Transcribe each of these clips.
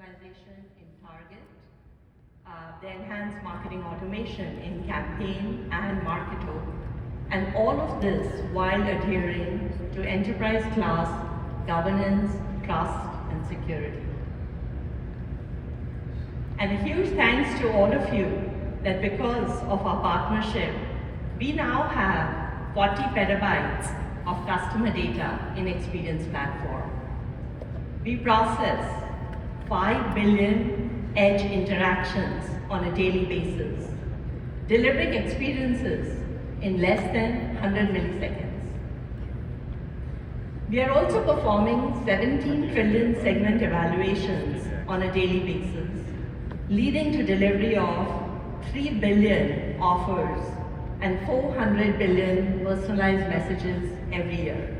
personalization in target, the enhanced marketing automation in campaign and Marketo, and all of this while adhering to enterprise class governance, trust, and security. And a huge thanks to all of you that because of our partnership, we now have 40 petabytes of customer data in Experience Platform. We process 5 billion edge interactions on a daily basis, delivering experiences in less than 100 milliseconds. We are also performing 17 trillion segment evaluations on a daily basis, leading to delivery of 3 billion offers and 400 billion personalized messages every year.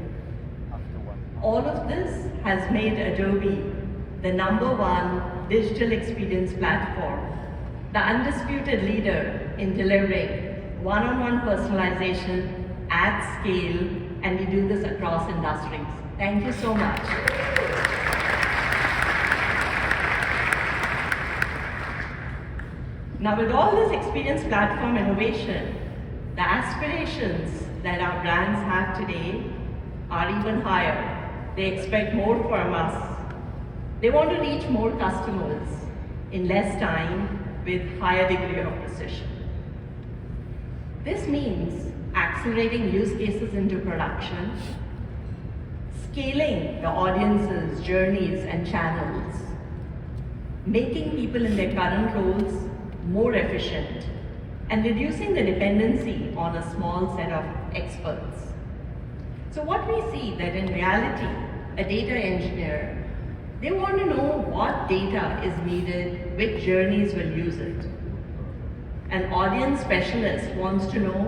All of this has made Adobe the #1 digital experience platform, the undisputed leader in delivering one-on-one personalization at scale, and we do this across industries. Thank you so much. Now, with all this experience platform innovation, the aspirations that our brands have today are even higher. They expect more from us. They want to reach more customers in less time with higher degree of precision. This means accelerating use cases into production, scaling the audiences, journeys, and channels, making people in their current roles more efficient, and reducing the dependency on a small set of experts. So what we see that in reality, a data engineer, they want to know what data is needed, which journeys will use it. An audience specialist wants to know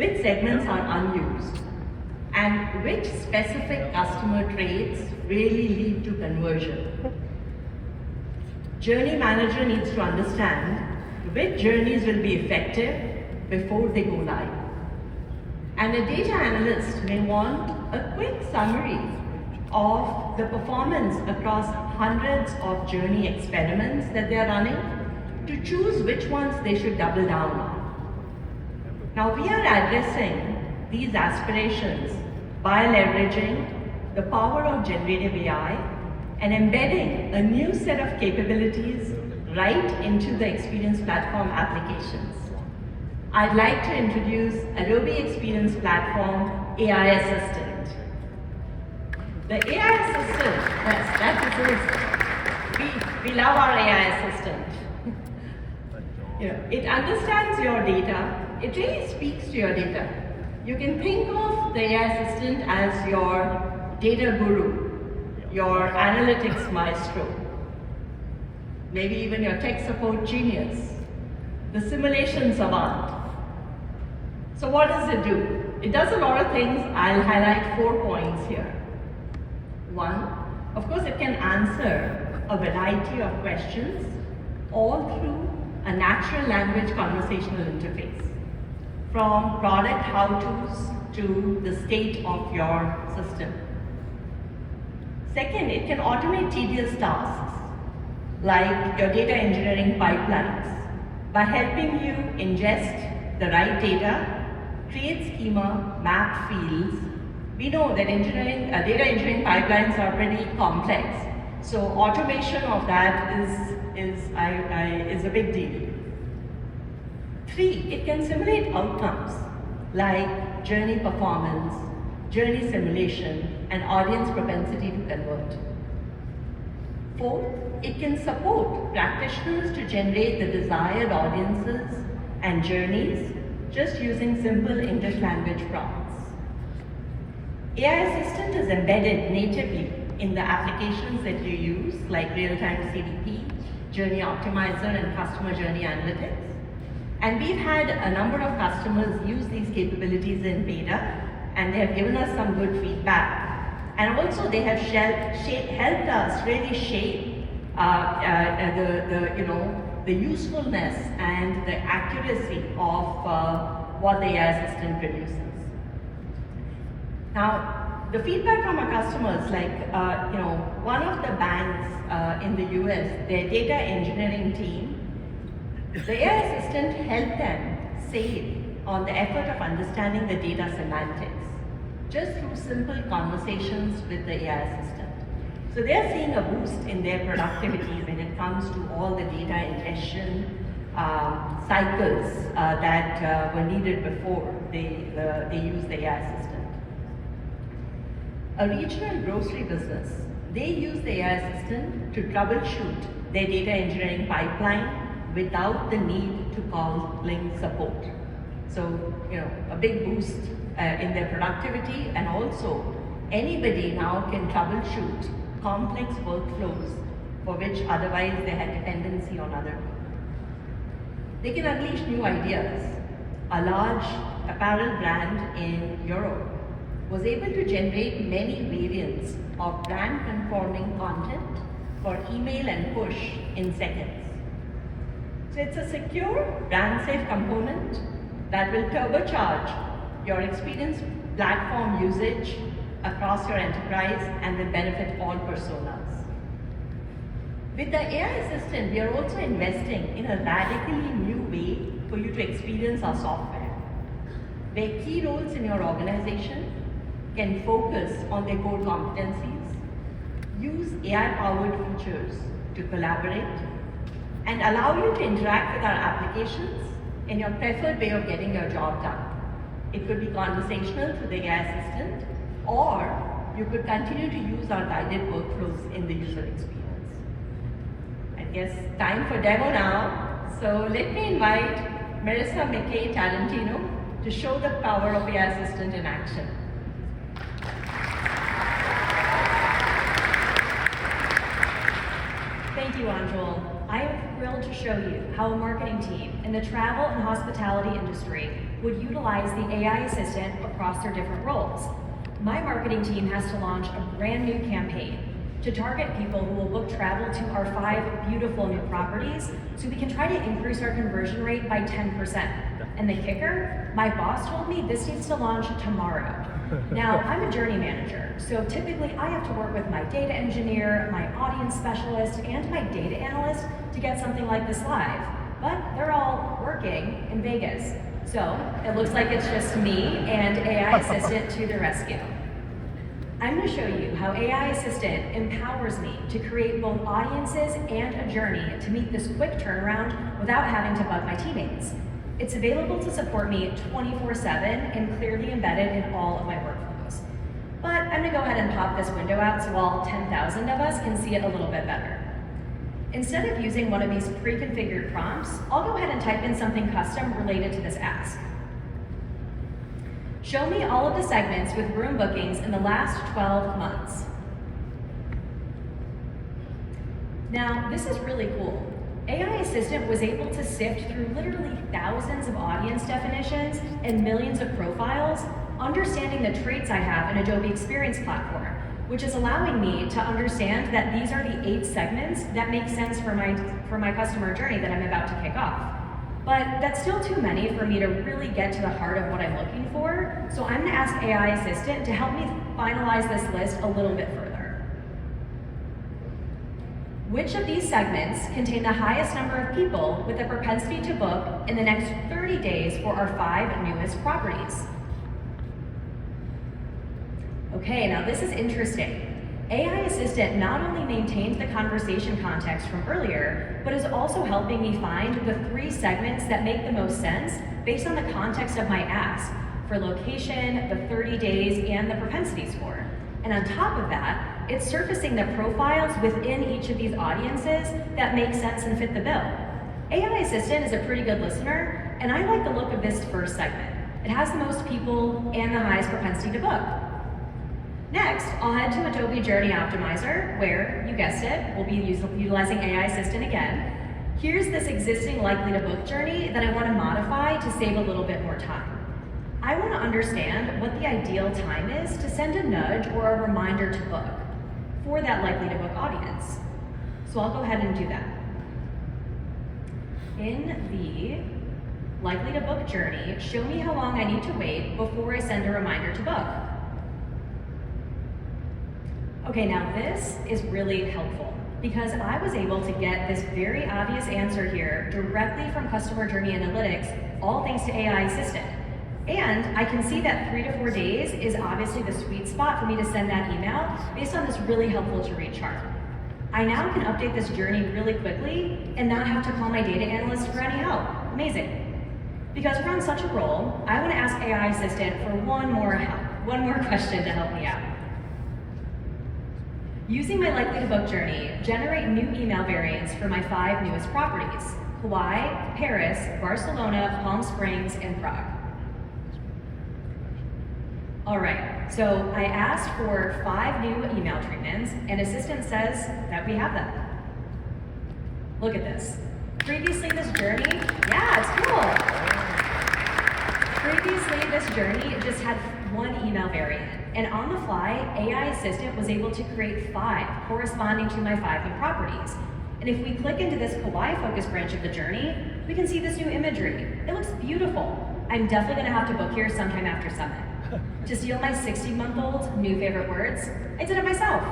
which segments are unused and which specific customer traits really lead to conversion. Journey manager needs to understand which journeys will be effective before they go live. And a data analyst may want a quick summary of the performance across hundreds of journey experiments that they are running to choose which ones they should double down on. Now, we are addressing these aspirations by leveraging the power of generative AI and embedding a new set of capabilities right into the Experience Platform applications. I'd like to introduce Adobe Experience Platform AI Assistant. The AI Assistant, we love our AI Assistant. It understands your data, it really speaks to your data. You can think of the AI Assistant as your data guru, your analytics maestro, maybe even your tech support genius, the simulation savant. So what does it do? It does a lot of things. I'll highlight 4 points here. 1, of course, it can answer a variety of questions, all through a natural language conversational interface, from product how-tos to the state of your system. Second, it can automate tedious tasks, like your data engineering pipelines, by helping you ingest the right data, create schema, map fields. We know that data engineering pipelines are pretty complex, so automation of that is a big deal. 3, it can simulate outcomes like journey performance, journey simulation, and audience propensity to convert. 4, it can support practitioners to generate the desired audiences and journeys just using simple English language prompts. AI Assistant is embedded natively in the applications that you use, like real-time CDP, Journey Optimizer, and Customer Journey Analytics. And we've had a number of customers use these capabilities in beta, and they have given us some good feedback. And also they have helped us really shape the usefulness and the accuracy of what the AI Assistant produces. Now, The feedback from our customers, like one of the banks in the US, their data engineering team, the AI assistant helped them save on the effort of understanding the data semantics, just through simple conversations with the AI assistant. So they're seeing a boost in their productivity when it comes to all the data ingestion cycles that were needed before they used the AI assistant. A regional grocery business, they use the AI assistant to troubleshoot their data engineering pipeline without the need to call link support. So, a big boost in their productivity, and also anybody now can troubleshoot complex workflows for which otherwise they had dependency on other people. They can unleash new ideas. A large apparel brand in Europe was able to generate many variants of brand conforming content for email and push in seconds. So it's a secure, brand safe component that will turbocharge your experience platform usage across your enterprise and will benefit all personas. With the AI assistant, we are also investing in a radically new way for you to experience our software, where key roles in your organization can focus on their core competencies, use AI-powered features to collaborate, and allow you to interact with our applications in your preferred way of getting your job done. It could be conversational through the AI assistant, or you could continue to use our guided workflows in the user experience. I guess time for demo now. So let me invite Marissa McKay Talentino to show the power of AI assistant in action. Thank you, Anjul. I am thrilled to show you how a marketing team in the travel and hospitality industry would utilize the AI assistant across their different roles. My marketing team has to launch a brand new campaign to target people who will book travel to our 5 beautiful new properties, so we can try to increase our conversion rate by 10%. And the kicker, my boss told me this needs to launch tomorrow. Now, I'm a journey manager, so typically I have to work with my data engineer, my audience specialist, and my data analyst to get something like this live. But they're all working in Vegas. So it looks like it's just me and AI Assistant to the rescue. I'm going to show you how AI Assistant empowers me to create both audiences and a journey to meet this quick turnaround without having to bug my teammates. It's available to support me 24/7 and clearly embedded in all of my workflows. But I'm going to go ahead and pop this window out so all 10,000 of us can see it a little bit better. Instead of using one of these pre-configured prompts, I'll go ahead and type in something custom related to this ask. Show me all of the segments with room bookings in the last 12 months. Now, this is really cool. AI Assistant was able to sift through literally thousands of audience definitions and millions of profiles, understanding the traits I have in Adobe Experience Platform, which is allowing me to understand that these are the 8 segments that make sense for my customer journey that I'm about to kick off. But that's still too many for me to really get to the heart of what I'm looking for, so I'm going to ask AI Assistant to help me finalize this list a little bit further. Which of these segments contain the highest number of people with a propensity to book in the next 30 days for our 5 newest properties? Okay, now this is interesting. AI Assistant not only maintains the conversation context from earlier, but is also helping me find the 3 segments that make the most sense based on the context of my ask for location, the 30 days, and the propensity score. And on top of that, it's surfacing the profiles within each of these audiences that make sense and fit the bill. AI Assistant is a pretty good listener, and I like the look of this first segment. It has the most people and the highest propensity to book. Next, I'll head to Adobe Journey Optimizer, where, you guessed it, we'll be utilizing AI Assistant again. Here's this existing likely to book journey that I want to modify to save a little bit more time. I want to understand what the ideal time is to send a nudge or a reminder to book for that likely to book audience. So I'll go ahead and do that. In the likely to book journey, show me how long I need to wait before I send a reminder to book. Okay, now this is really helpful because I was able to get this very obvious answer here directly from customer journey analytics, all thanks to AI Assistant. And I can see that 3 to 4 days is obviously the sweet spot for me to send that email based on this really helpful to read chart. I now can update this journey really quickly and not have to call my data analyst for any help. Amazing. Because we're on such a roll, I want to ask AI Assistant for one more question to help me out. Using my likely to book journey, generate new email variants for my 5 newest properties: Hawaii, Paris, Barcelona, Palm Springs, and Prague. All right, so I asked for 5 new email treatments, and Assistant says that we have them. Look at this. Previously this journey, yeah, it's cool. Previously this journey just had 1 email variant, and on the fly, AI Assistant was able to create 5 corresponding to my 5 new properties. And if we click into this Kauai focus branch of the journey, we can see this new imagery. It looks beautiful. I'm definitely gonna have to book here sometime after Summit. To steal my 60-month-old's new favorite words, I did it myself.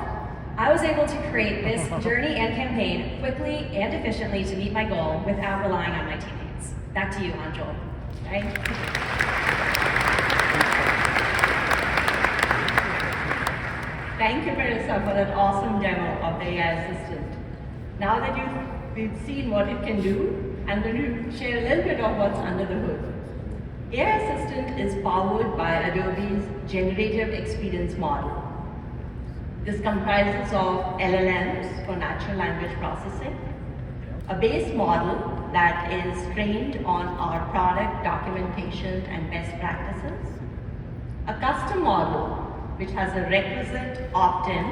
I was able to create this journey and campaign quickly and efficiently to meet my goal without relying on my teammates. Back to you, Anjul. Right? Thank you, Marissa, for that awesome demo of the AI Assistant. Now that we've seen what it can do, I'm going to share a little bit of what's under the hood. AI Assistant is powered by Adobe's generative experience model. This comprises of LLMs for natural language processing, a base model that is trained on our product documentation and best practices, a custom model which has a requisite opt-in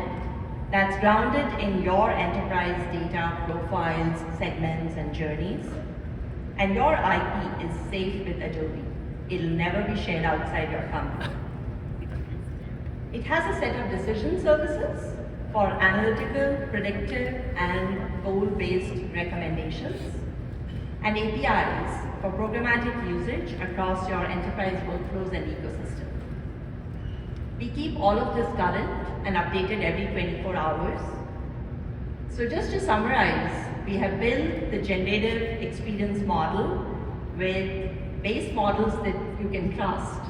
that's grounded in your enterprise data, profiles, segments, and journeys, and your IP is safe with Adobe. It'll never be shared outside your company. It has a set of decision services for analytical, predictive, and goal-based recommendations, and APIs for programmatic usage across your enterprise workflows and ecosystem. We keep all of this current and updated every 24 hours. So just to summarize, we have built the generative experience model with base models that you can trust,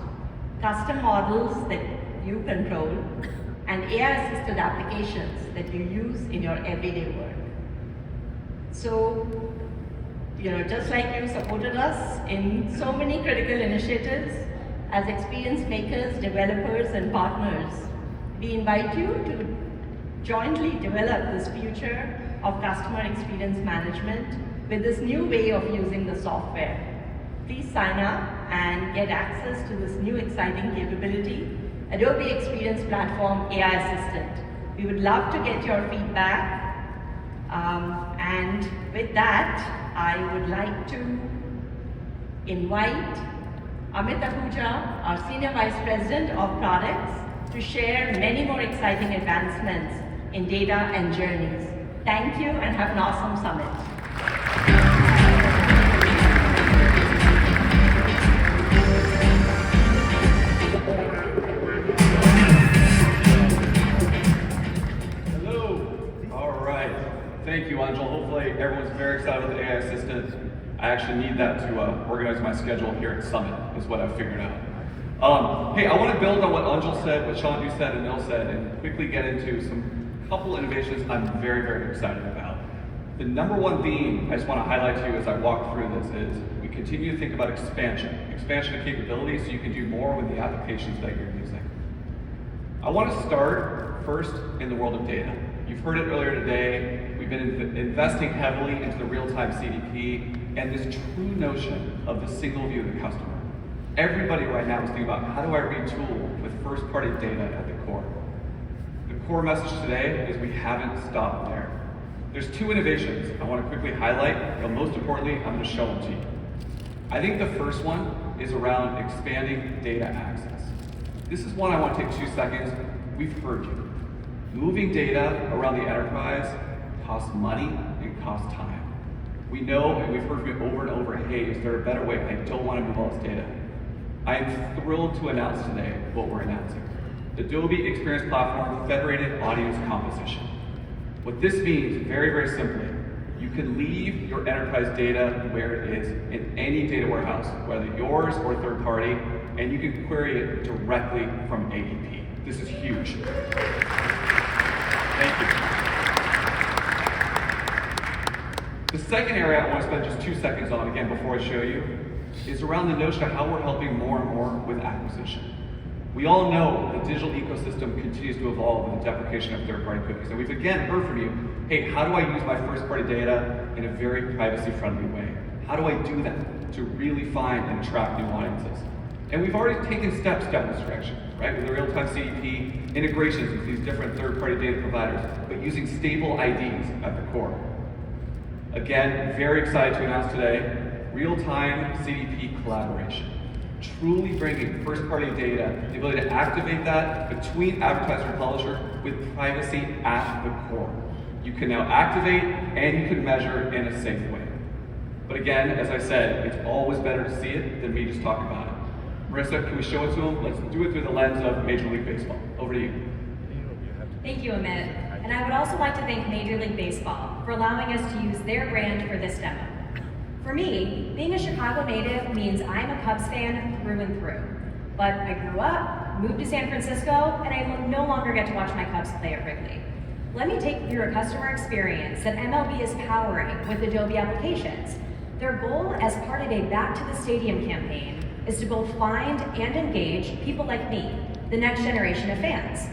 custom models that you control, and AI-assisted applications that you use in your everyday work. So, just like you supported us in so many critical initiatives, as experience makers, developers, and partners, we invite you to jointly develop this future of customer experience management with this new way of using the software. Please sign up and get access to this new exciting capability, Adobe Experience Platform AI Assistant. We would love to get your feedback. And with that, I would like to invite Amit Ahuja, our Senior Vice President of Products, to share many more exciting advancements in data and journeys. Thank you and have an awesome summit. Thank you, Anjul. Hopefully everyone's very excited about the AI Assistant. I actually need that to organize my schedule here at Summit, is what I've figured out. Hey, I want to build on what Anjul said, what Shantu said, and Nil said, and quickly get into some couple innovations I'm very, very excited about. The number one theme I just want to highlight to you as I walk through this is we continue to think about expansion of capabilities so you can do more with the applications that you're using. I want to start first in the world of data. You've heard it earlier today. We've been investing heavily into the real-time CDP and this true notion of the single view of the customer. Everybody right now is thinking about how do I retool with first-party data at the core. The core message today is we haven't stopped there. There's 2 innovations I want to quickly highlight, but most importantly, I'm going to show them to you. I think the first one is around expanding data access. This is one I want to take 2 seconds. We've heard you. Moving data around the enterprise costs money and costs time. We know, and we've heard from you over and over, hey, is there a better way? I don't want to move all this data. I am thrilled to announce today what we're announcing. the Adobe Experience Platform Federated Audience Composition. What this means, very, very simply, you can leave your enterprise data where it is in any data warehouse, whether yours or third party, and you can query it directly from ADP. This is huge. Thank you. The second area I want to spend just 2 seconds on, again, before I show you, is around the notion of how we're helping more and more with acquisition. We all know the digital ecosystem continues to evolve with the deprecation of third-party cookies. And we've again heard from you, hey, how do I use my first-party data in a very privacy-friendly way? How do I do that to really find and attract new audiences? And we've already taken steps down this direction, right? With the real-time CDP, integrations with these different third-party data providers, but using stable IDs at the core. Again, very excited to announce today, real-time CDP collaboration. Truly bringing first-party data, the ability to activate that between advertiser and publisher with privacy at the core. You can now activate and you can measure in a safe way. But again, as I said, it's always better to see it than me just talk about it. Marissa, can we show it to them? Let's do it through the lens of Major League Baseball. Over to you. Thank you, Amit. And I would also like to thank Major League Baseball for allowing us to use their brand for this demo. For me, being a Chicago native means I'm a Cubs fan through and through. But I grew up, moved to San Francisco, and I no longer get to watch my Cubs play at Wrigley. Let me take you through a customer experience that MLB is powering with Adobe applications. Their goal as part of a Back to the Stadium campaign is to both find and engage people like me, the next generation of fans.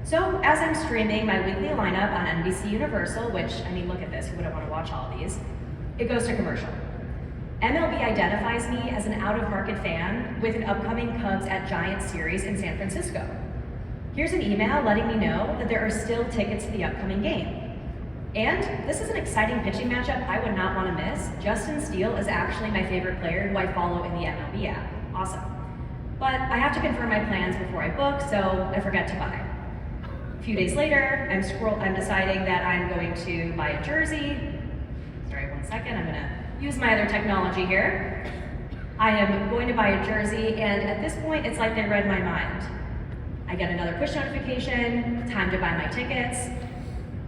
So as I'm streaming my weekly lineup on NBC Universal, which, I mean, look at this, who wouldn't want to watch all of these? It goes to commercial. MLB identifies me as an out-of-market fan with an upcoming Cubs at Giants series in San Francisco. Here's an email letting me know that there are still tickets to the upcoming game. And this is an exciting pitching matchup I would not want to miss. Justin Steele is actually my favorite player who I follow in the MLB app. Awesome. But I have to confirm my plans before I book, so I forget to buy. A few days later, I'm deciding that I'm going to buy a jersey. Sorry, 1 second, I'm gonna use my other technology here. I am going to buy a jersey, and at this point, it's like they read my mind. I get another push notification, time to buy my tickets,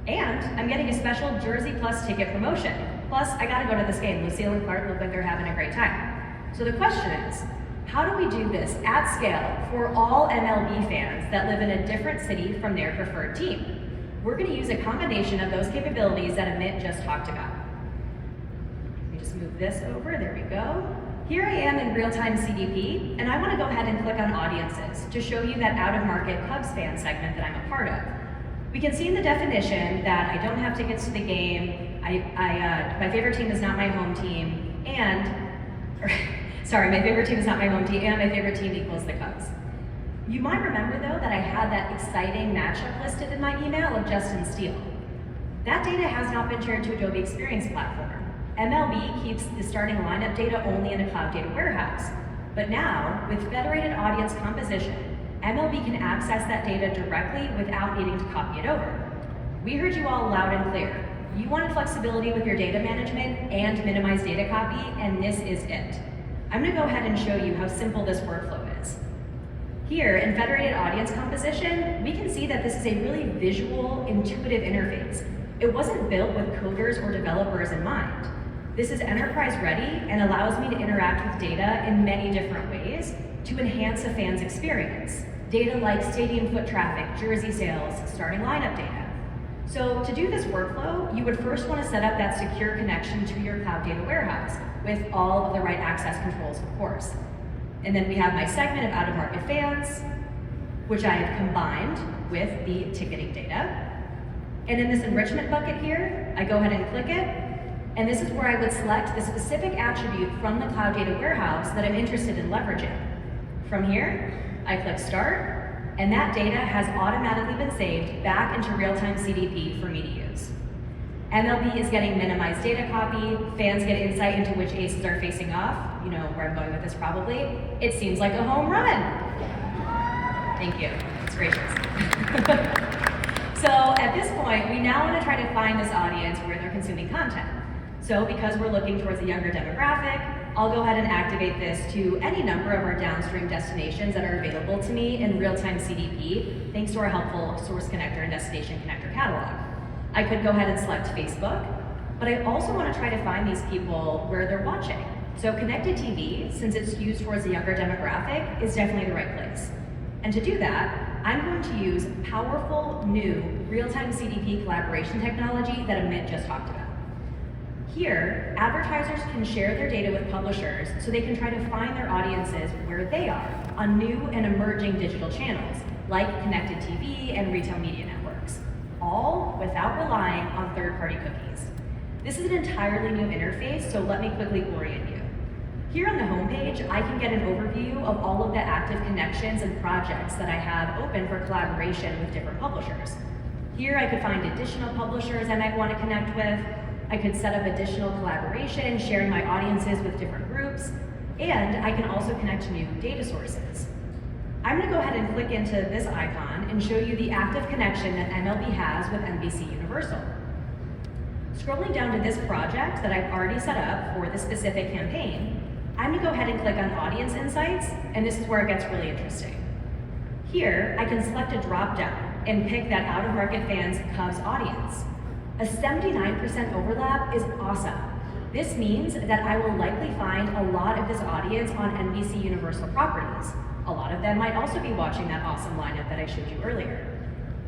and I'm getting a special Jersey Plus ticket promotion. Plus, I gotta go to this game. Lucille and Clark look like they're having a great time. So the question is, how do we do this at scale for all MLB fans that live in a different city from their preferred team? We're gonna use a combination of those capabilities that Amit just talked about. Let me just move this over, there we go. Here I am in real-time CDP, and I wanna go ahead and click on audiences to show you that out-of-market Cubs fan segment that I'm a part of. We can see in the definition that I don't have tickets to the game, my favorite team is not my home team, my favorite team is not my home team, and my favorite team equals the Cubs. You might remember, though, that I had that exciting matchup listed in my email of Justin Steele. That data has not been shared to Adobe Experience Platform. MLB keeps the starting lineup data only in a cloud data warehouse. But now, with federated audience composition, MLB can access that data directly without needing to copy it over. We heard you all loud and clear. You wanted flexibility with your data management and minimize data copy, and this is it. I'm gonna go ahead and show you how simple this workflow is. Here in federated audience composition, we can see that this is a really visual, intuitive interface. It wasn't built with coders or developers in mind. This is enterprise ready and allows me to interact with data in many different ways to enhance a fan's experience. Data like stadium foot traffic, jersey sales, starting lineup data. So to do this workflow, you would first want to set up that secure connection to your cloud data warehouse with all of the right access controls, of course. And then we have my segment of out-of-market fans, which I have combined with the ticketing data. And in this enrichment bucket here, I go ahead and click it, and this is where I would select the specific attribute from the cloud data warehouse that I'm interested in leveraging. From here, I click Start, and that data has automatically been saved back into real-time CDP for me to use. MLB is getting minimized data copy, fans get insight into which aces are facing off. You know where I'm going with this probably. It seems like a home run. Thank you, it's gracious. So at this point, we now want to try to find this audience where they're consuming content. So because we're looking towards a younger demographic, I'll go ahead and activate this to any number of our downstream destinations that are available to me in real-time CDP, thanks to our helpful source connector and destination connector catalog. I could go ahead and select Facebook, but I also want to try to find these people where they're watching. So connected TV, since it's used towards the younger demographic, is definitely the right place. And to do that, I'm going to use powerful, new, real-time CDP collaboration technology that Amit just talked about. Here, advertisers can share their data with publishers so they can try to find their audiences where they are on new and emerging digital channels, like connected TV and retail media networks, all without relying on third-party cookies. This is an entirely new interface, so let me quickly orient you. Here on the homepage, I can get an overview of all of the active connections and projects that I have open for collaboration with different publishers. Here I could find additional publishers I might want to connect with. I could set up additional collaboration, sharing my audiences with different groups, and I can also connect new data sources. I'm going to go ahead and click into this icon and show you the active connection that MLB has with NBC Universal. Scrolling down to this project that I've already set up for this specific campaign, I'm going to go ahead and click on Audience Insights, and this is where it gets really interesting. Here, I can select a drop-down and pick that out-of-market fans Cubs audience. A 79% overlap is awesome. This means that I will likely find a lot of this audience on NBC Universal properties. A lot of them might also be watching that awesome lineup that I showed you earlier.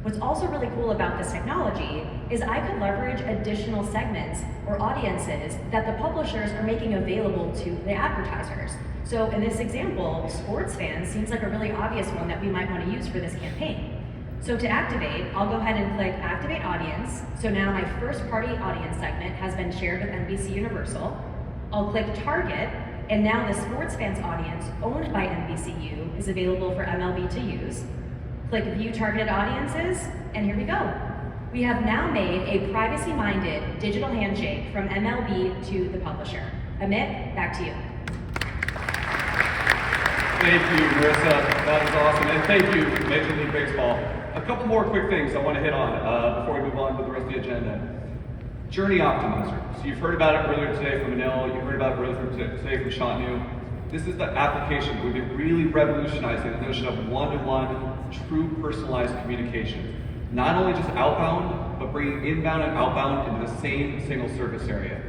What's also really cool about this technology is I could leverage additional segments or audiences that the publishers are making available to the advertisers. So in this example, sports fans seems like a really obvious one that we might want to use for this campaign. So to activate, I'll go ahead and click Activate Audience. So now my first party audience segment has been shared with NBC Universal. I'll click Target, and now the sports fans audience owned by NBCU is available for MLB to use. Click View Targeted Audiences, and here we go. We have now made a privacy-minded digital handshake from MLB to the publisher. Amit, back to you. Thank you, Marissa. That is awesome. And thank you, Major League Baseball. A couple more quick things I want to hit on before we move on to the rest of the agenda. Journey Optimizer. So you've heard about it earlier today from Anil, you heard about it earlier today from Shantanu. This is the application where we've been really revolutionizing the notion of one-to-one, true personalized communication. Not only just outbound, but bringing inbound and outbound into the same single surface area.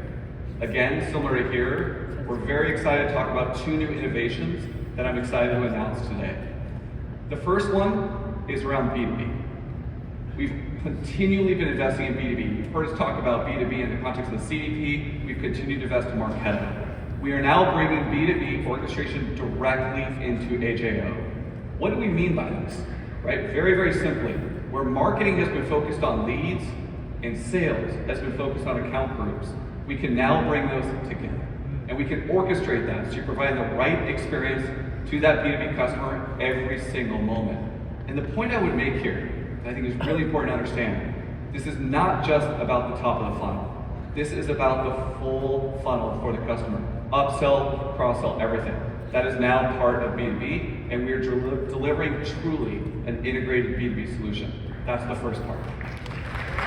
Again, similar to here, we're very excited to talk about two new innovations that I'm excited to announce today. The first one is around B2B. We've continually been investing in B2B. You've heard us talk about B2B in the context of the CDP. We've continued to invest in Marketo. We are now bringing B2B orchestration directly into AJO. What do we mean by this? Right? Very, very simply, where marketing has been focused on leads and sales has been focused on account groups, we can now bring those together. And we can orchestrate that so you're providing the right experience to that B2B customer every single moment. And the point I would make here, that I think is really important to understand, this is not just about the top of the funnel. This is about the full funnel for the customer. Upsell, cross-sell, everything. That is now part of B2B, and we are delivering truly an integrated B2B solution. That's the first part.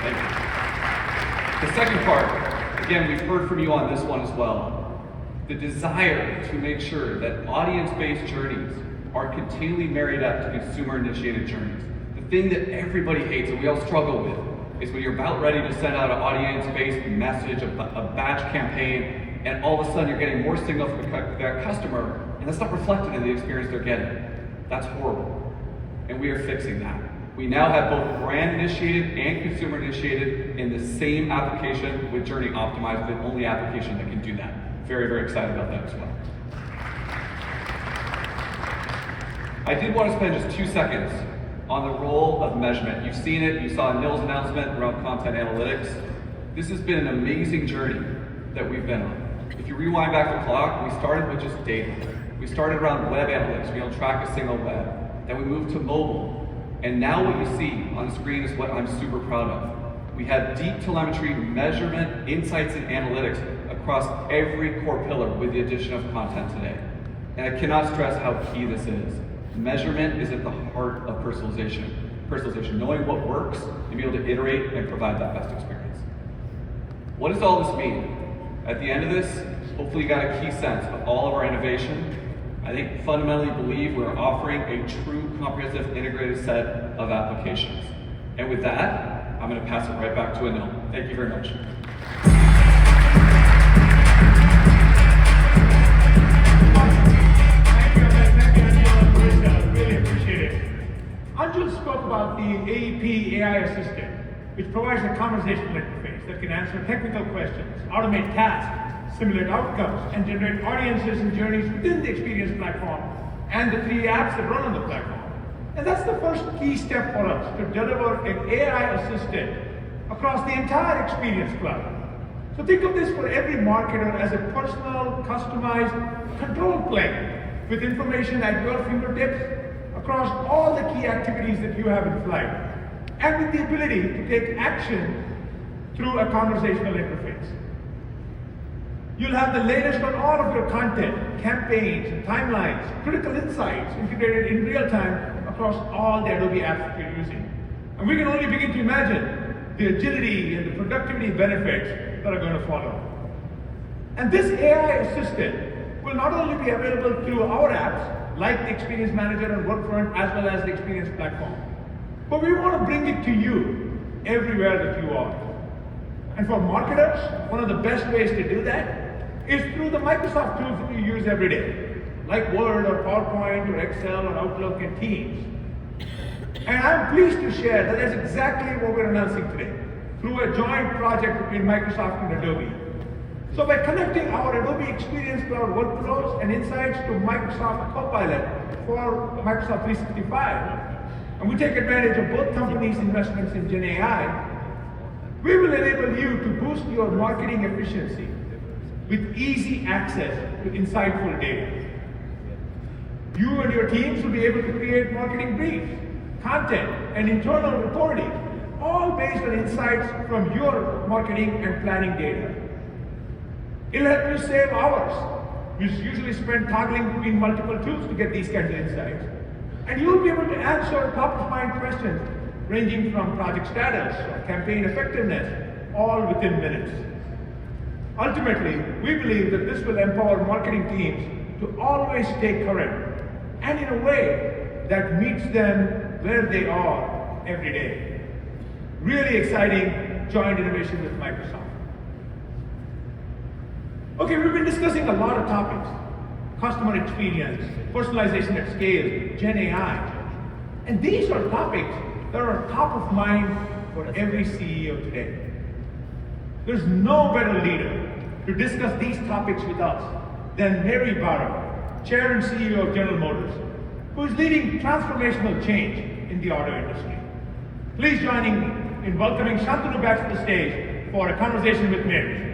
Thank you. The second part, again, we've heard from you on this one as well. The desire to make sure that audience-based journeys are continually married up to consumer-initiated journeys. The thing that everybody hates and we all struggle with is when you're about ready to send out an audience-based message, a batch campaign, and all of a sudden you're getting more signal from that customer, and that's not reflected in the experience they're getting. That's horrible. And we are fixing that. We now have both brand-initiated and consumer-initiated in the same application with Journey Optimized, the only application that can do that. Very, very excited about that as well. I did want to spend just 2 seconds on the role of measurement. You've seen it, you saw Nil's announcement around content analytics. This has been an amazing journey that we've been on. If you rewind back the clock, we started with just data. We started around web analytics. We don't track a single web. Then we moved to mobile. And now what you see on the screen is what I'm super proud of. We have deep telemetry, measurement, insights, and analytics across every core pillar with the addition of content today. And I cannot stress how key this is. Measurement is at the heart of personalization. Personalization, knowing what works and be able to iterate and provide that best experience. What does all this mean? At the end of this, hopefully you got a key sense of all of our innovation. I think fundamentally believe we're offering a true comprehensive integrated set of applications. And with that, I'm going to pass it right back to Anil. Thank you very much. Anjul spoke about the AEP AI Assistant, which provides a conversational interface that can answer technical questions, automate tasks, simulate outcomes, and generate audiences and journeys within the Experience platform and the 3 apps that run on the platform. And that's the first key step for us to deliver an AI assistant across the entire Experience Cloud. So think of this for every marketer as a personal, customized control plane with information at your fingertips across all the key activities that you have in flight, and with the ability to take action through a conversational interface. You'll have the latest on all of your content, campaigns, and timelines, critical insights integrated in real time across all the Adobe apps that you're using. And we can only begin to imagine the agility and the productivity benefits that are going to follow. And this AI assistant will not only be available through our apps, like the Experience Manager and Workfront, as well as the Experience platform, but we want to bring it to you everywhere that you are. And for marketers, one of the best ways to do that is through the Microsoft tools that you use every day, like Word or PowerPoint or Excel or Outlook and Teams. And I'm pleased to share that that's exactly what we're announcing today through a joint project between Microsoft and Adobe. So by connecting our Adobe Experience Cloud workflows and insights to Microsoft Copilot for Microsoft 365, and we take advantage of both companies' investments in Gen AI, we will enable you to boost your marketing efficiency with easy access to insightful data. You and your teams will be able to create marketing briefs, content, and internal reporting, all based on insights from your marketing and planning data. It'll help you save hours, which usually spent toggling between multiple tools to get these kinds of insights. And you'll be able to answer top-of-mind questions ranging from project status or campaign effectiveness, all within minutes. Ultimately, we believe that this will empower marketing teams to always stay current and in a way that meets them where they are every day. Really exciting joint innovation with Microsoft. Okay, we've been discussing a lot of topics: customer experience, personalization at scale, Gen AI. And these are topics that are top of mind for every CEO today. There's no better leader to discuss these topics with us than Mary Barre, Chair and CEO of General Motors, who is leading transformational change in the auto industry. Please join in welcoming Shantanu back to the stage for a conversation with Mary.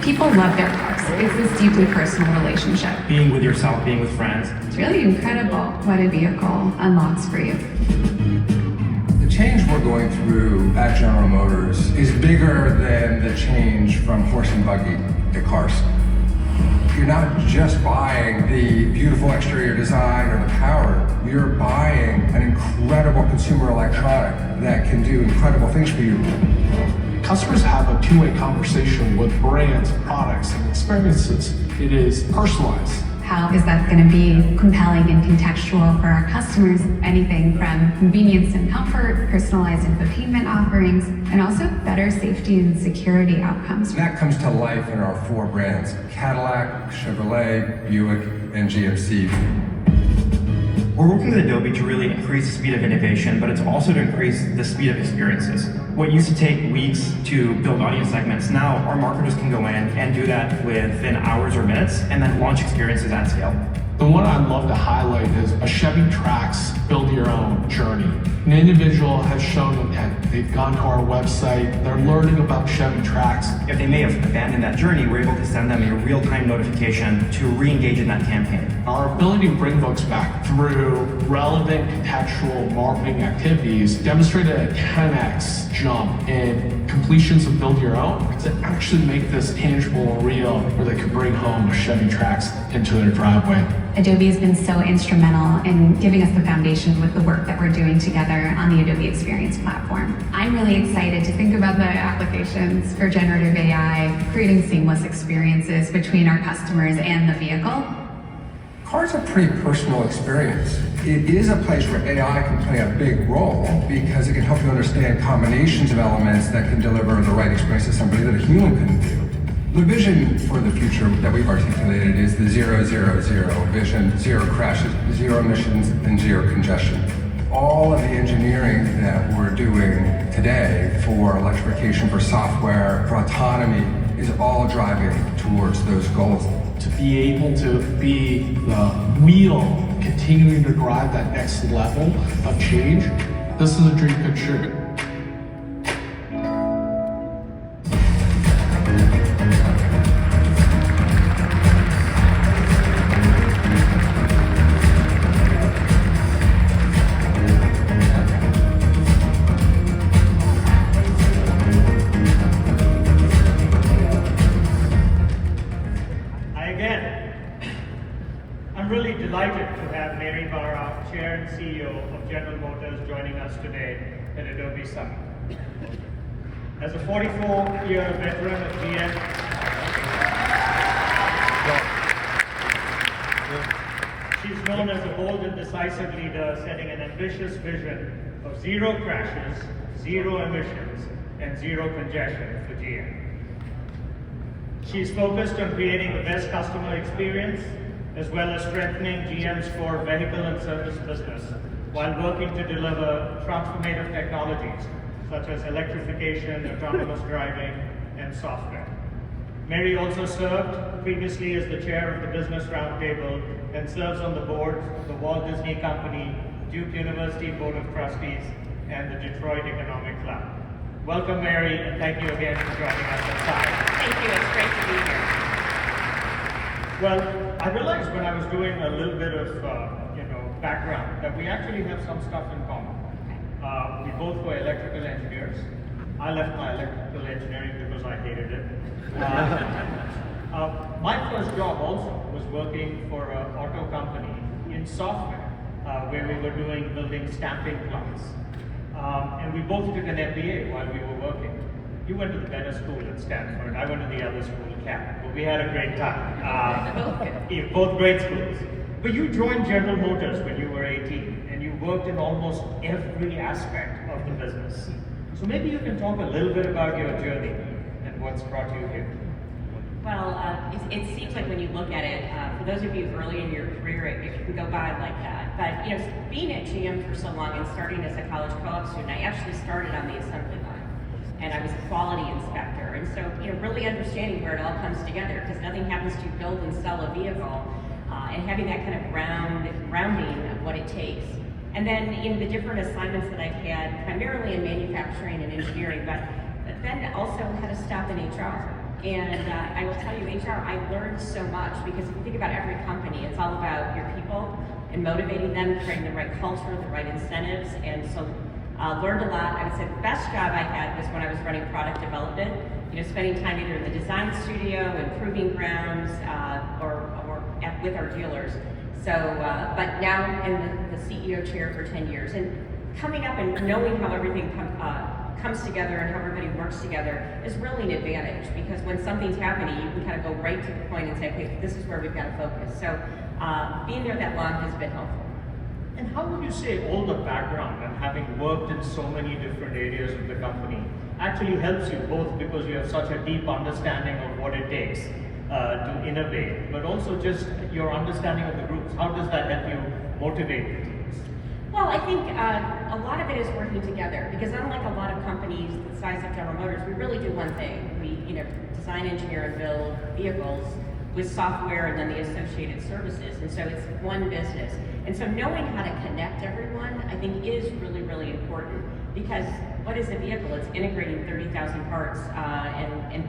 People love their cars. It's this deeply personal relationship. Being with yourself, being with friends. It's really incredible what a vehicle unlocks for you. The change we're going through at General Motors is bigger than the change from horse and buggy to cars. You're not just buying the beautiful exterior design or the power, you're buying an incredible consumer electronic that can do incredible things for you. Customers have a two-way conversation with brands, products, and experiences. It is personalized. How is that going to be compelling and contextual for our customers? Anything from convenience and comfort, personalized infotainment offerings, and also better safety and security outcomes. That comes to life in our 4 brands: Cadillac, Chevrolet, Buick, and GMC. We're working with Adobe to really increase the speed of innovation, but it's also to increase the speed of experiences. What used to take weeks to build audience segments, now our marketers can go in and do that within hours or minutes, and then launch experiences at scale. The one I'd love to highlight is a Chevy Trax build your own journey. An individual has shown intent. They've gone to our website, they're learning about Chevy Trax. If they may have abandoned that journey, we're able to send them a real-time notification to re-engage in that campaign. Our ability to bring folks back through relevant contextual marketing activities demonstrated a 10x jump in completions of build your own to actually make this tangible and real, where they could bring home a Chevy Trax into their driveway. Adobe has been so instrumental in giving us the foundation with the work that we're doing together together on the Adobe Experience platform. I'm really excited to think about the applications for generative AI, creating seamless experiences between our customers and the vehicle. Car's a pretty personal experience. It is a place where AI can play a big role because it can help you understand combinations of elements that can deliver the right experience to somebody that a human couldn't do. The vision for the future that we've articulated is the 0-0-0 vision, 0 crashes, 0 emissions, and 0 congestion. All of the engineering that we're doing today for electrification, for software, for autonomy, is all driving towards those goals. To be able to be the wheel continuing to drive that next level of change, this is a dream picture. I'm really delighted to have Mary Barra, Chair and CEO of General Motors, joining us today at Adobe Summit. As a 44-year veteran of GM, she's known as a bold and decisive leader, setting an ambitious vision of 0 crashes, 0 emissions, and 0 congestion for GM. She's focused on creating the best customer experience, as well as strengthening GM's core vehicle and service business, while working to deliver transformative technologies such as electrification, autonomous driving, and software. Mary also served previously as the chair of the Business Roundtable and serves on the board of the Walt Disney Company, Duke University Board of Trustees, and the Detroit Economic Club. Welcome, Mary, and thank you again for joining us at Summit. Thank you, it's great to be here. Well, I realized when I was doing a little bit of, background that we actually have some stuff in common. We both were electrical engineers. I left my electrical engineering because I hated it. My first job also was working for an auto company in software, where we were building stamping plants. And we both did an MBA while we were working. You went to the better school at Stanford. I went to the other school, Cap. But we had a great time. Both great schools. But you joined General Motors when you were 18, and you worked in almost every aspect of the business. So maybe you can talk a little bit about your journey and what's brought you here. Well, it seems like when you look at it, for those of you early in your career, it can go by like that. But being at GM for so long and starting as a college co-op student, I actually started on the assembly line. And I was a quality inspector. And so, really understanding where it all comes together, because nothing happens to build and sell a vehicle, and having that kind of grounding of what it takes. And then the different assignments that I've had, primarily in manufacturing and engineering, but then also had a stop in HR. And I will tell you, HR, I learned so much, because if you think about every company, it's all about your people and motivating them, creating the right culture, the right incentives. And so learned a lot. I would say the best job I had was when I was running product development, spending time either in the design studio, improving grounds, or with our dealers. So, but now in the CEO chair for 10 years, and coming up and knowing how everything comes together and how everybody works together is really an advantage, because when something's happening, you can kind of go right to the point and say, okay, this is where we've got to focus. So being there that long has been helpful. And how would you say all the background and having worked in so many different areas of the company actually helps you, both because you have such a deep understanding of what it takes to innovate, but also just your understanding of the groups? How does that help you motivate the teams? Well, I think a lot of it is working together, because unlike a lot of companies the size of General Motors, we really do one thing. We design, engineer, and build vehicles with software and then the associated services. And so it's one business. And so knowing how to connect everyone, I think, is really, really important, because what is a vehicle? It's integrating 30,000 parts and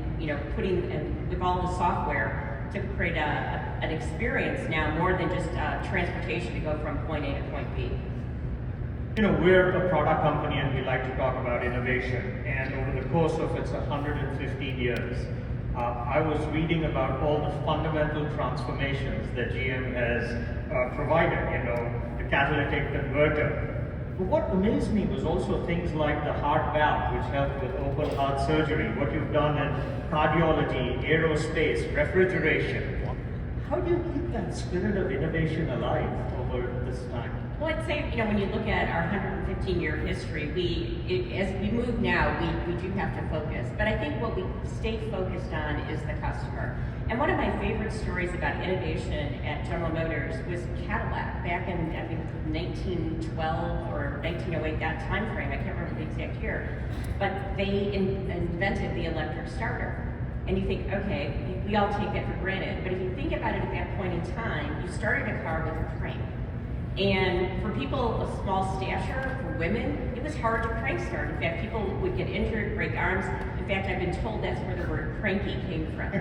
putting with all the software to create an experience now more than just transportation to go from point A to point B. We're a product company and we like to talk about innovation. And over the course of its 115 years, I was reading about all the fundamental transformations that GM has provided. The catalytic converter But what amazed me was also things like the heart valve, which helped with open heart surgery, what you've done in cardiology, aerospace, refrigeration. How do you keep that spirit of innovation alive over this time? Well, I'd say, when you look at our 115-year history, as we move now, we do have to focus. But I think what we stay focused on is the customer. And one of my favorite stories about innovation at General Motors was Cadillac back in, I think, 1912 or 1908, that time frame. I can't remember the exact year. But they invented the electric starter. And you think, okay, we all take that for granted. But if you think about it at that point in time, you started a car with a crank. And for people of small stature, for women, it was hard to crank start. In fact, people would get injured, break arms. In fact, I've been told that's where the word cranky came from.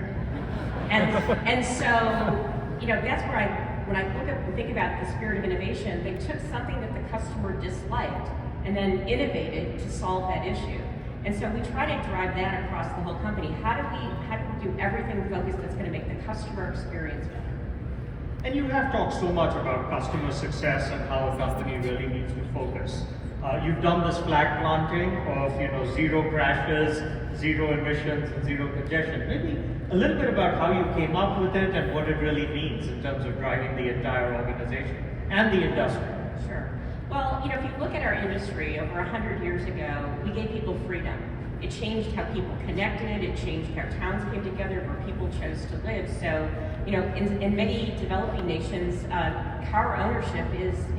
And so, that's where when I think about the spirit of innovation, they took something that the customer disliked and then innovated to solve that issue. And so we try to drive that across the whole company. How do we do everything focused that's going to make the customer experience better? And you have talked so much about customer success and how a company really needs to focus. You've done this flag planting of zero crashes, zero emissions, and zero congestion. Maybe a little bit about how you came up with it and what it really means in terms of driving the entire organization and the industry. Sure. Well, if you look at our industry over 100 years ago, we gave people freedom. It changed how people connected, it changed how towns came together, where people chose to live. So, in many developing nations, car ownership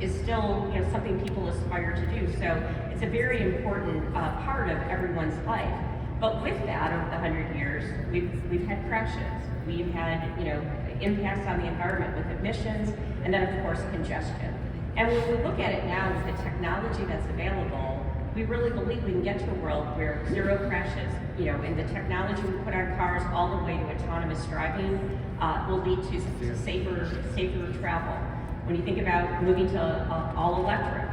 is still something people aspire to do. So it's a very important part of everyone's life. But with that, over the 100 years, we've had crashes. We've had impacts on the environment with emissions, and then of course congestion. And when we look at it now with the technology that's available, we really believe we can get to a world where zero crashes, and the technology we put on cars all the way to autonomous driving will lead to safer travel. When you think about moving to all electric,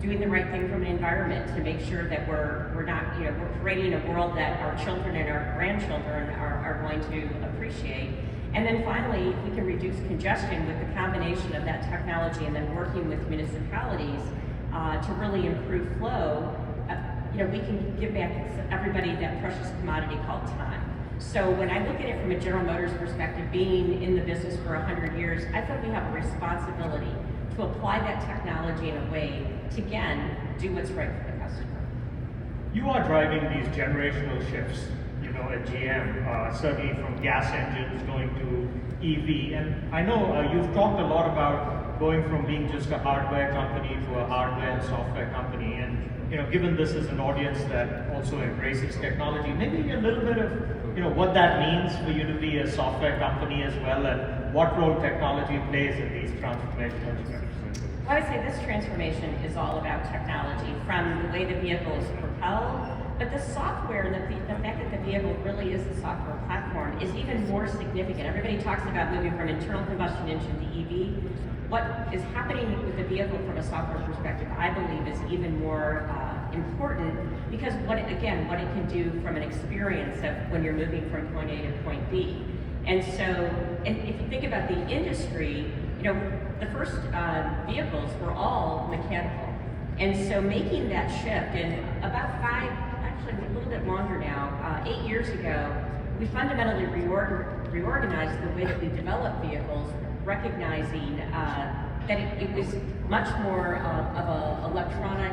doing the right thing from an environment to make sure that we're not, we're creating a world that our children and our grandchildren are going to appreciate. And then finally, we can reduce congestion with the combination of that technology and then working with municipalities to really improve flow. We can give back everybody that precious commodity called time. So when I look at it from a General Motors perspective, being in the business for 100 years, I feel we have a responsibility to apply that technology in a way to, again, do what's right for the customer. You are driving these generational shifts, at GM, certainly from gas engines going to EV. And I know you've talked a lot about going from being just a hardware company to a hardware and software company. And given this is an audience that also embraces technology, maybe a little bit of what that means for you to be a software company as well, and what role technology plays in these transformational shifts. Well, I would say this transformation is all about technology, from the way the vehicle is propelled, but the software and the fact that the vehicle really is a software platform is even more significant. Everybody talks about moving from internal combustion engine to EV. What is happening with the vehicle from a software perspective, I believe, is even more important, because what it can do from an experience of when you're moving from point A to point B. And so, and if you think about the industry, the first vehicles were all mechanical. And so making that shift in about a little bit longer now, 8 years ago, we fundamentally reorganized the way that we develop vehicles, recognizing that it was much more of an electronic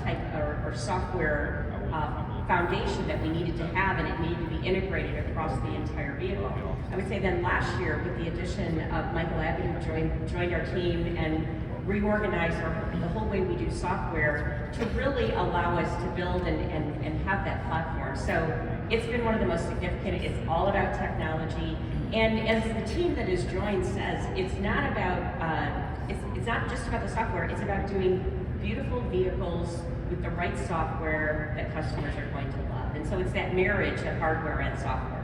type or software foundation that we needed to have, and it needed to be integrated across the entire vehicle. I would say then last year, with the addition of Michael Abbott, who joined our team and reorganized the whole way we do software to really allow us to build and have that platform. So it's been one of the most significant. It's all about technology. And as the team that has joined says, it's not about, it's not just about the software, it's about doing beautiful vehicles with the right software that customers are going to love. And so it's that marriage of hardware and software.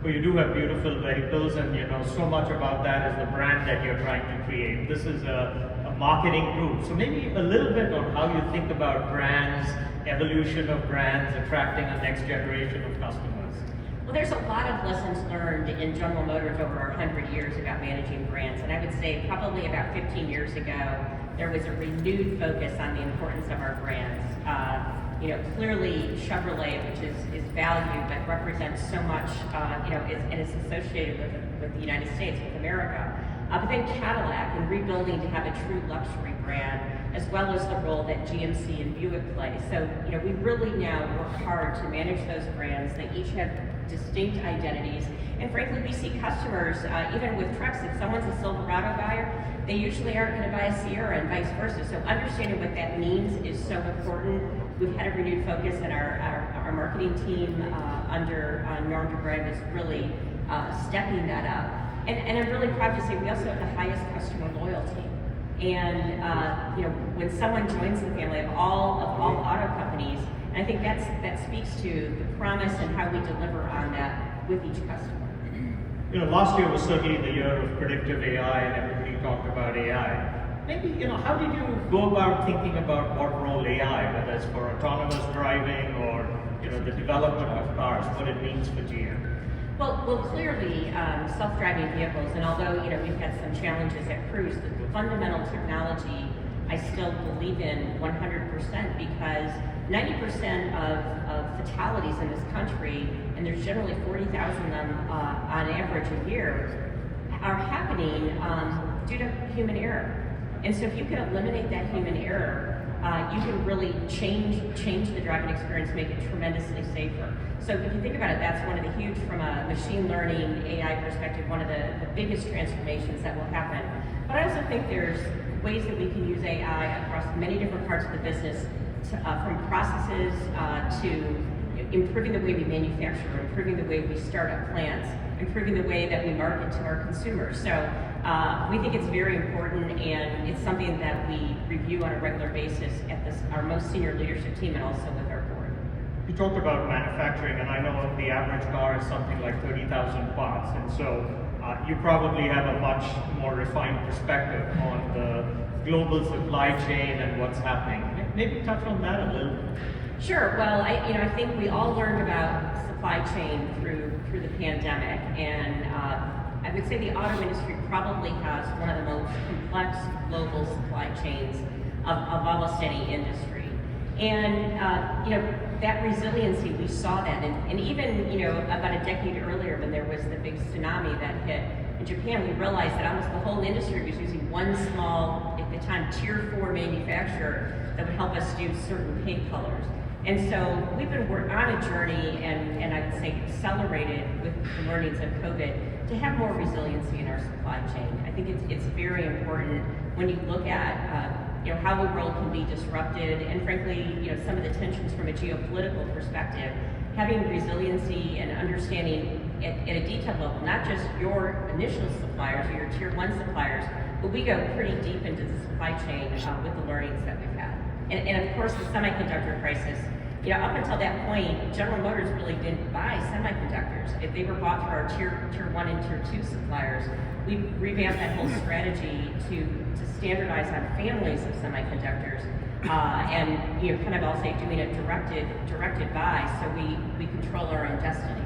Well, you do have beautiful vehicles, and so much about that is the brand that you're trying to create. This is a marketing group. So maybe a little bit on how you think about brands, evolution of brands, attracting a next generation of customers. Well, there's a lot of lessons learned in General Motors over our 100 years about managing brands. And I would say probably about 15 years ago, there was a renewed focus on the importance of our brands. Clearly Chevrolet, which is valued but represents so much, and is associated with the United States, with America. But then Cadillac, and rebuilding to have a true luxury brand, as well as the role that GMC and Buick play. So, we really now work hard to manage those brands. They each have distinct identities. And frankly, we see customers, even with trucks, if someone's a Silverado buyer, they usually aren't going to buy a Sierra and vice versa. So understanding what that means is so important. We've had a renewed focus, and our marketing team under Norm DeGrave is really stepping that up. And I'm really proud to say we also have the highest customer loyalty. And when someone joins the family of all auto companies, and I think that speaks to the promise and how we deliver on that with each customer. Last year was certainly the year of predictive AI, and everybody talked about AI. Maybe, how did you go about thinking about what role AI, whether it's for autonomous driving or, the development of cars, what it means for GM? Well, clearly, self-driving vehicles, and although, we've had some challenges at Cruise, the fundamental technology I still believe in 100%, because 90% of fatalities in this country, and there's generally 40,000 of them on average a year, are happening due to human error. And so if you can eliminate that human error, you can really change the driving experience, make it tremendously safer. So if you think about it, that's one of the huge, from a machine learning AI perspective, one of the biggest transformations that will happen. But I also think there's ways that we can use AI across many different parts of the business, from processes to improving the way we manufacture, improving the way we start up plants, improving the way that we market to our consumers. So we think it's very important, and it's something that we review on a regular basis at our most senior leadership team, and also with our board. You talked about manufacturing, and I know the average car is something like 30,000 parts, and so you probably have a much more refined perspective on the global supply chain and what's happening. Maybe touch on that a little bit. Sure. Well, I think we all learned about supply chain through the pandemic, and I would say the auto industry probably has one of the most complex global supply chains of almost any industry. And that resiliency, we saw that, and even about a decade earlier, when there was the big tsunami that hit in Japan, we realized that almost the whole industry was using one small, at the time, Tier 4 manufacturer that would help us do certain paint colors. And so we've been on a journey, and I'd say accelerated with the learnings of COVID, to have more resiliency in our supply chain. I think it's very important when you look at how the world can be disrupted, and frankly, some of the tensions from a geopolitical perspective. Having resiliency and understanding at a detailed level, not just your initial suppliers or your Tier 1 suppliers, but we go pretty deep into the supply chain with the learnings that we've had. And of course, the semiconductor crisis. Up until that point, General Motors really didn't buy semiconductors. If they were bought for our tier 1 and Tier 2 suppliers, we revamped that whole strategy to standardize on families of semiconductors, and kind of, I'll say, doing a directed buy, so we control our own destiny.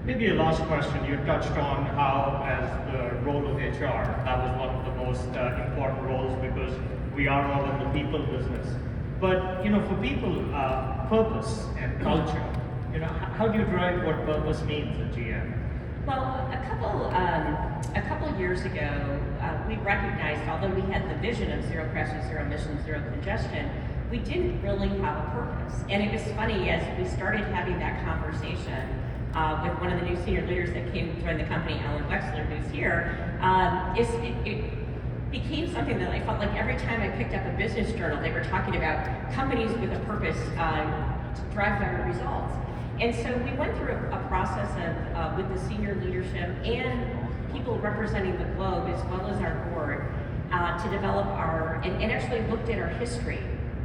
Maybe a last question. You touched on how, as the role of HR, that was one of the most important roles, because we are all in the people business. But for people, purpose and culture, how do you drive what purpose means at GM? Well, a couple years ago, we recognized, although we had the vision of zero crashes, zero emissions, zero congestion, we didn't really have a purpose. And it was funny, as we started having that conversation with one of the new senior leaders that came to join the company, Alan Wexler, who's here, it became something that I felt like every time I picked up a business journal, they were talking about companies with a purpose to drive better results. And so we went through a process of with the senior leadership and people representing the globe, as well as our board, to develop and actually looked at our history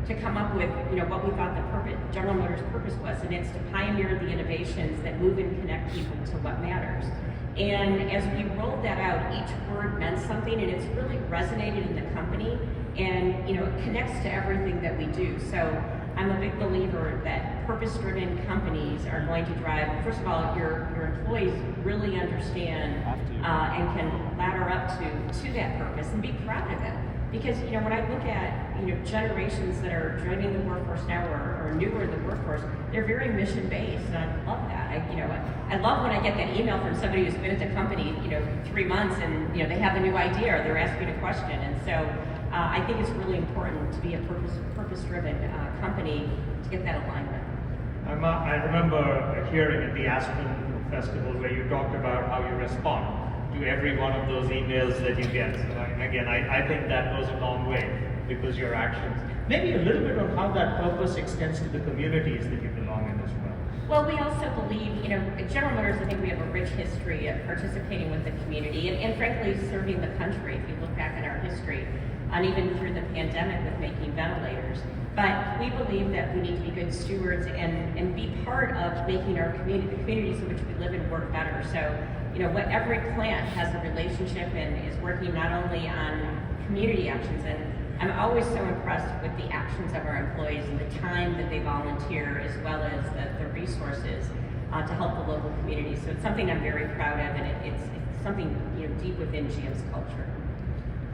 to come up with what we thought General Motors' purpose was, and it's to pioneer the innovations that move and connect people to what matters. And as we rolled that out, each word meant something, and it's really resonated in the company, and it connects to everything that we do. So I'm a big believer that purpose-driven companies are going to drive, first of all, your employees really understand and can ladder up to that purpose and be proud of it. Because, when I look at, generations that are joining the workforce now or newer in the workforce, they're very mission-based, and I love that. I love when I get that email from somebody who's been at the company, 3 months, and, they have a new idea, or they're asking a question. And so I think it's really important to be a purpose-driven company to get that alignment. I remember hearing at the Aspen Festival where you talked about how you respond to every one of those emails that you get. So again, I think that goes a long way because your actions. Maybe a little bit on how that purpose extends to the communities that you belong in as well. Well, we also believe, at General Motors, I think we have a rich history of participating with the community and frankly, serving the country, if you look back at our history, and even through the pandemic with making ventilators. But we believe that we need to be good stewards and be part of making our communities in which we live and work better. So, what every plant has a relationship and is working not only on community actions, and I'm always so impressed with the actions of our employees and the time that they volunteer, as well as the resources to help the local community. So it's something I'm very proud of, and it's something deep within GM's culture.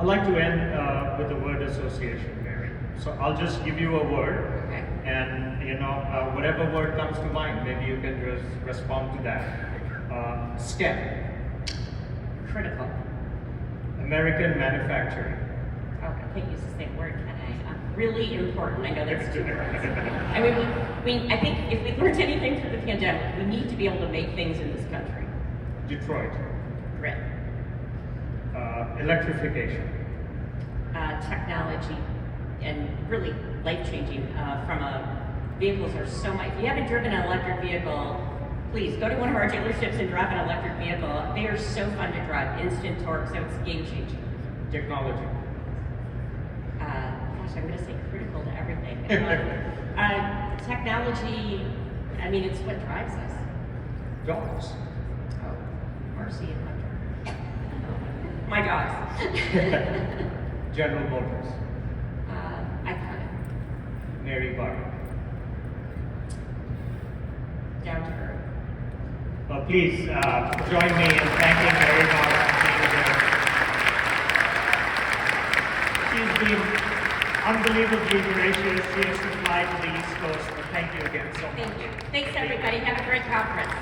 I'd like to end with a word association, Mary. So I'll just give you a word, Okay. and whatever word comes to mind, maybe you can just respond to that. STEM. Critical. American manufacturing. Oh, I can't use the same word, can I? Really important. I know that's too hard. I think if we learned anything through the pandemic, we need to be able to make things in this country. Detroit. Grit. Electrification. Technology, and really life-changing vehicles are so much. If you haven't driven an electric vehicle, please go to one of our dealerships and drive an electric vehicle. They are so fun to drive, instant torque, so it's game-changing. Technology. Gosh, I'm going to say critical to everything. Technology, it's what drives us. Dogs. Oh, Marcy and Hunter. My dogs. General Motors. Iconic. Mary Barre. Down to earth. Well, please join me in thanking Mary Barre for being here. She's been unbelievably gracious. She has to fly to the East Coast. But thank you again so much. Thank you. Thanks, everybody. Have a great conference.